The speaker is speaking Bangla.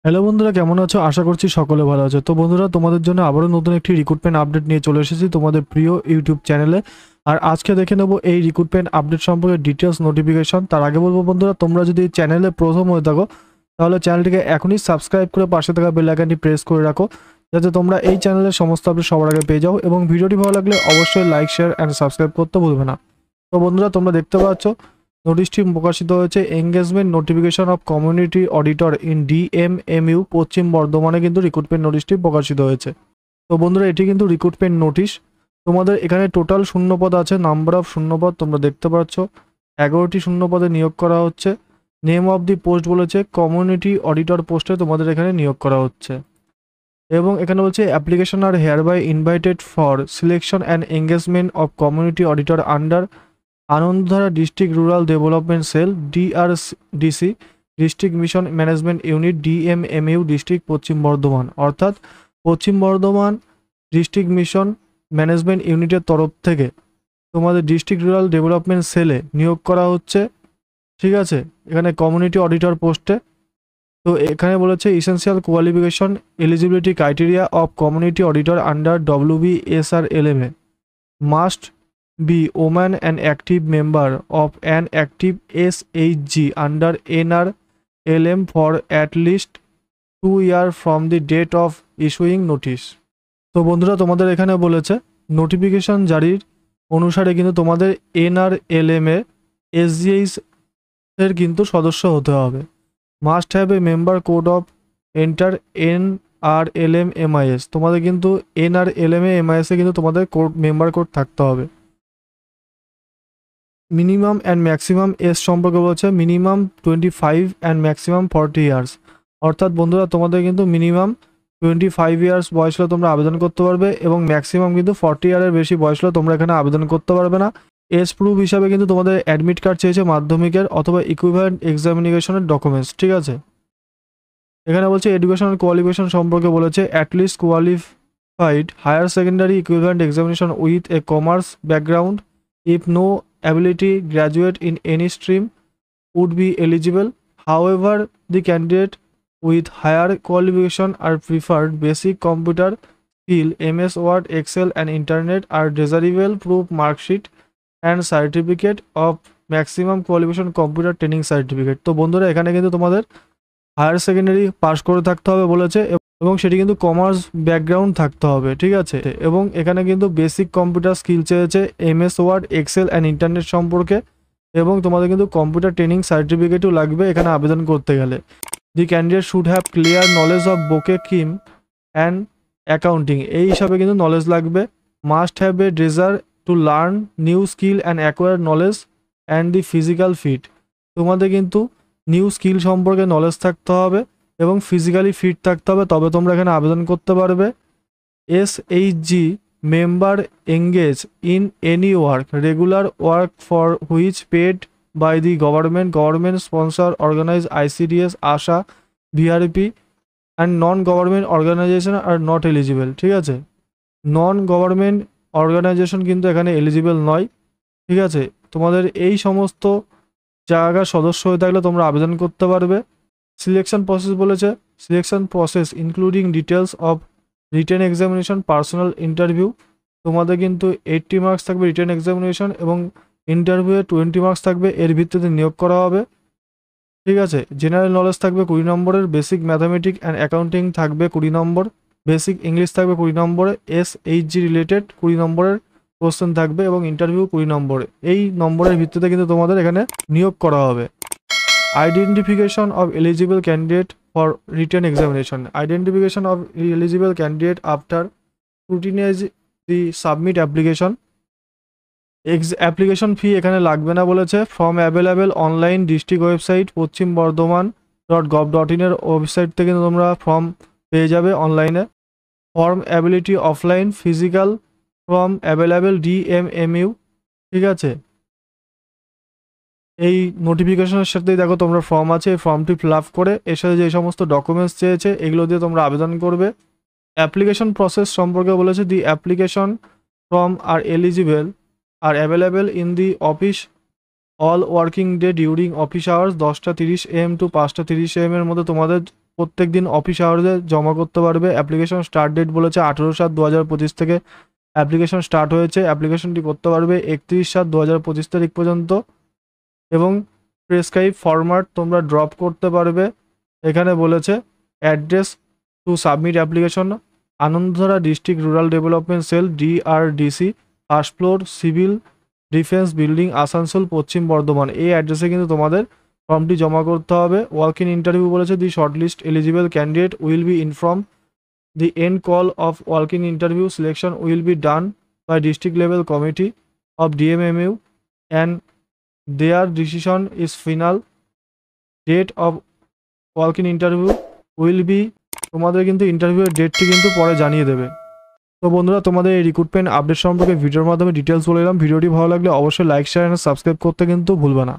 হ্যালো বন্ধুরা, কেমন আছো? আশা করছি সকলে ভালো আছো। তো বন্ধুরা, তোমাদের জন্য আবারও নতুন একটি রিক্রুটমেন্ট আপডেট নিয়ে চলে এসেছি তোমাদের প্রিয় ইউটিউব চ্যানেলে। আর আজকে দেখে নেব এই রিক্রুটমেন্ট আপডেট সম্পর্কে ডিটেলস নোটিফিকেশন। তার আগে বলবো বন্ধুরা, তোমরা যদি এই চ্যানেলে প্রথম হয়ে থাকো তাহলে চ্যানেলটিকে এখনই সাবস্ক্রাইব করে পাশে থাকা বেল আইকনটি প্রেস করে রাখো, যাতে তোমরা এই চ্যানেলের সমস্ত আপডেট সবার আগে পেয়ে যাও। এবং ভিডিওটি ভালো লাগলে অবশ্যই লাইক, শেয়ার অ্যান্ড সাবস্ক্রাইব করতে ভুলবে না। তো বন্ধুরা, তোমরা দেখতে পাচ্ছ নোটিশটি প্রকাশিত হয়েছে engagement notification off community auditor in DMMU পশ্চিম বর্ধমানে কিন্তু রিক্রুটমেন্ট নোটিশটি প্রকাশিত হয়েছে। তো বন্ধুরা, এটি কিন্তু রিক্রুটমেন্ট নোটিশ। তোমাদের এখানে টোটাল শূন্যপদ আছে, নাম্বার অফ শূন্যপদ তোমরা দেখতে পাচ্ছ 11টি শূন্যপদে নিয়োগ করা হচ্ছে। নেম অফ দি পোস্ট বলেছে কমিউনিটি অডিটর পোস্টে তোমাদের এখানে নিয়োগ করা হচ্ছে। এবং এখানে বলছে application are hereby invited for selection and engagement of community auditor under Anandadhara district rural development cell DRDC district mission management unit DMMU district Paschim Bardhaman, অর্থাৎ পশ্চিম বর্ধমান ডিস্ট্রিক্ট মিশন ম্যানেজমেন্ট ইউনিটের তরফ থেকে তোমাদের ডিস্ট্রিক্ট রুরাল ডেভেলপমেন্ট সেলে নিয়োগ করা হচ্ছে। ঠিক আছে, এখানে কমিউনিটি অডিটর পোস্টে। তো এখানে বলেছে essential qualification eligibility criteria of community auditor under WBSRLMA must be woman an active member of an active SHG under NRLM for at least 2 years from the date of issuing notice। তো বন্ধুরা, তোমাদের এখানে বলেছে নোটিফিকেশন জারির অনুসারে কিন্তু তোমাদের NRLM এর SGH এর কিন্তু সদস্য হতে হবে। Must have a member code of enter NRLM MIS, তোমাদের কিন্তু NRLM MIS এ কিন্তু তোমাদের কোড মেম্বার কোড থাকতে হবে। মিনিমাম অ্যান্ড ম্যাক্সিমাম এজ সম্পর্কে বলছে মিনিমাম 25 অ্যান্ড ম্যাক্সিমাম 40 ইয়ার্স, অর্থাৎ বন্ধুরা তোমাদের কিন্তু মিনিমাম 25 ইয়ার্স বয়স হলে তোমরা আবেদন করতে পারবে এবং ম্যাক্সিমাম কিন্তু 40 ইয়ারের বেশি বয়স হলে তোমরা এখানে আবেদন করতে পারবে না। এজ প্রুফ হিসাবে কিন্তু তোমাদের অ্যাডমিট কার্ড চেয়েছে মাধ্যমিকের অথবা ইকুইভ্যালেন্ট এক্সামিনেশনের ডকুমেন্টস। ঠিক আছে, এখানে বলছে এডুকেশনাল কোয়ালিফিকেশন সম্পর্কে বলেছে at least qualified higher secondary equivalent examination with a commerce background, if no ability graduate in any stream would be eligible. However, the candidate with higher qualification are preferred. Basic computer skill, MS Word, Excel and Internet are desirable. Proof mark sheet and certificate of maximum qualification computer training certificate। তো বন্ধুরা, এখানে কিন্তু তোমাদের হায়ার সেকেন্ডারি পাস করে থাকতে হবে বলেছে এবং সেটি কিন্তু কমার্স ব্যাকগ্রাউন্ড থাকতে হবে। ঠিক আছে, এবং এখানে কিন্তু বেসিক কম্পিউটার স্কিল চেয়েছে MS word, excel and internet সম্পর্কে, এবং তোমাদের কিন্তু কম্পিউটার ট্রেনিং সার্টিফিকেটও লাগবে এখানে আবেদন করতে গেলে। The candidate should have clear knowledge of bookkeeping and accounting, এই হিসাবে কিন্তু নলেজ লাগবে। Must have a desire to learn new skill and acquire knowledge and the physical fit, তোমাদের কিন্তু নিউ স্কিল সম্পর্কে নলেজ থাকতে হবে এবং ফিজিক্যালি ফিট থাকতে হবে, তবে তোমরা এখানে আবেদন করতে পারবে। SHG member engage in any work regular work for which paid by the government sponsor organise ICDS, ASHA, VRP and non government organisation are not eligible. ঠিক আছে, নন গভর্নমেন্ট অর্গানাইজেশন কিন্তু এখানে এলিজিবল নয়। ঠিক আছে, তোমাদের এই সমস্ত জায়গার সদস্য হয়ে থাকলে তোমরা আবেদন করতে পারবে। সিলেকশন প্রসেস বলেছে selection process including details of written examination, personal interview, তোমাদের কিন্তু 80 মার্কস থাকবে রিটেন এক্সামিনেশন এবং ইন্টারভিউয়ে 20 মার্কস থাকবে, এর ভিত্তিতে নিয়োগ করা হবে। ঠিক আছে, জেনারেল নলেজ থাকবে 20 নম্বরের, বেসিক ম্যাথামেটিক্স অ্যান্ড অ্যাকাউন্টিং থাকবে 20 নম্বর, বেসিক ইংলিশ থাকবে 20 নম্বরে, SHG রিলেটেড 20 নম্বরের কোশ্চেন থাকবে এবং ইন্টারভিউ 20 নম্বরে। এই নম্বরের ভিত্তিতে কিন্তু তোমাদের এখানে নিয়োগ করা হবে। Identification of eligible candidate for written examination. Identification of eligible candidate after scrutinize the submit application. Application fee এখানে লাগবে না বলেছে। Form available online district website পশ্চিম বর্ধমান .gov.in এর ওয়েবসাইট থেকে তোমরা ফর্ম পেয়ে যাবে অনলাইনে। Form ability offline, physical form available DMMU। ঠিক আছে, এই নোটিফিকেশনের সাথেই দেখো তোমরা ফর্ম আছে, এই ফর্মটি ফিল আপ করে এর সাথে যে সমস্ত ডকুমেন্টস চেয়েছে এগুলো দিয়ে তোমরা আবেদন করবে। অ্যাপ্লিকেশন প্রসেস সম্পর্কে বলেছে the application form are available in the office all working day during office hours 10টা 30 AM টু 5টা 30 AM এর মধ্যে তোমাদের প্রত্যেক দিন অফিস আওয়ার্সে জমা করতে পারবে। অ্যাপ্লিকেশন স্টার্ট ডেট বলেছে 18/7/2025 থেকে অ্যাপ্লিকেশন স্টার্ট হয়েছে। অ্যাপ্লিকেশনটি করতে পারবে 31/7/2025 তারিখ পর্যন্ত এবং প্রেসক্রাইব ফরম্যাট তোমরা ড্রপ করতে পারবে। এখানে বলেছে address to submit application Anandadhara district rural development cell DRDC, first floor, civil defence building, Asansol, পশ্চিম বর্ধমান। এই অ্যাড্রেসে কিন্তু তোমাদের ফর্মটি জমা করতে হবে। ওয়াক ইন ইন্টারভিউ বলেছে the shortlist eligible candidate will be inform the end call of walk-in interview selection will be done by district level committee of DMMU and their decision is final. Date of walk-in interview will be তোমাদের কিন্তু ইন্টারভিউয়ের ডেটটি কিন্তু পরে জানিয়ে দেবে। তো বন্ধুরা তোমাদের এই রিক্রুটমেন্ট আপডেট সম্পর্কে ভিডিওর মাধ্যমে ডিটেলস বলে দিলাম। ভিডিওটি ভালো লাগলে অবশ্যই লাইক শেয়ার এন্ড সাবস্ক্রাইব করতে কিন্তু ভুলবে না।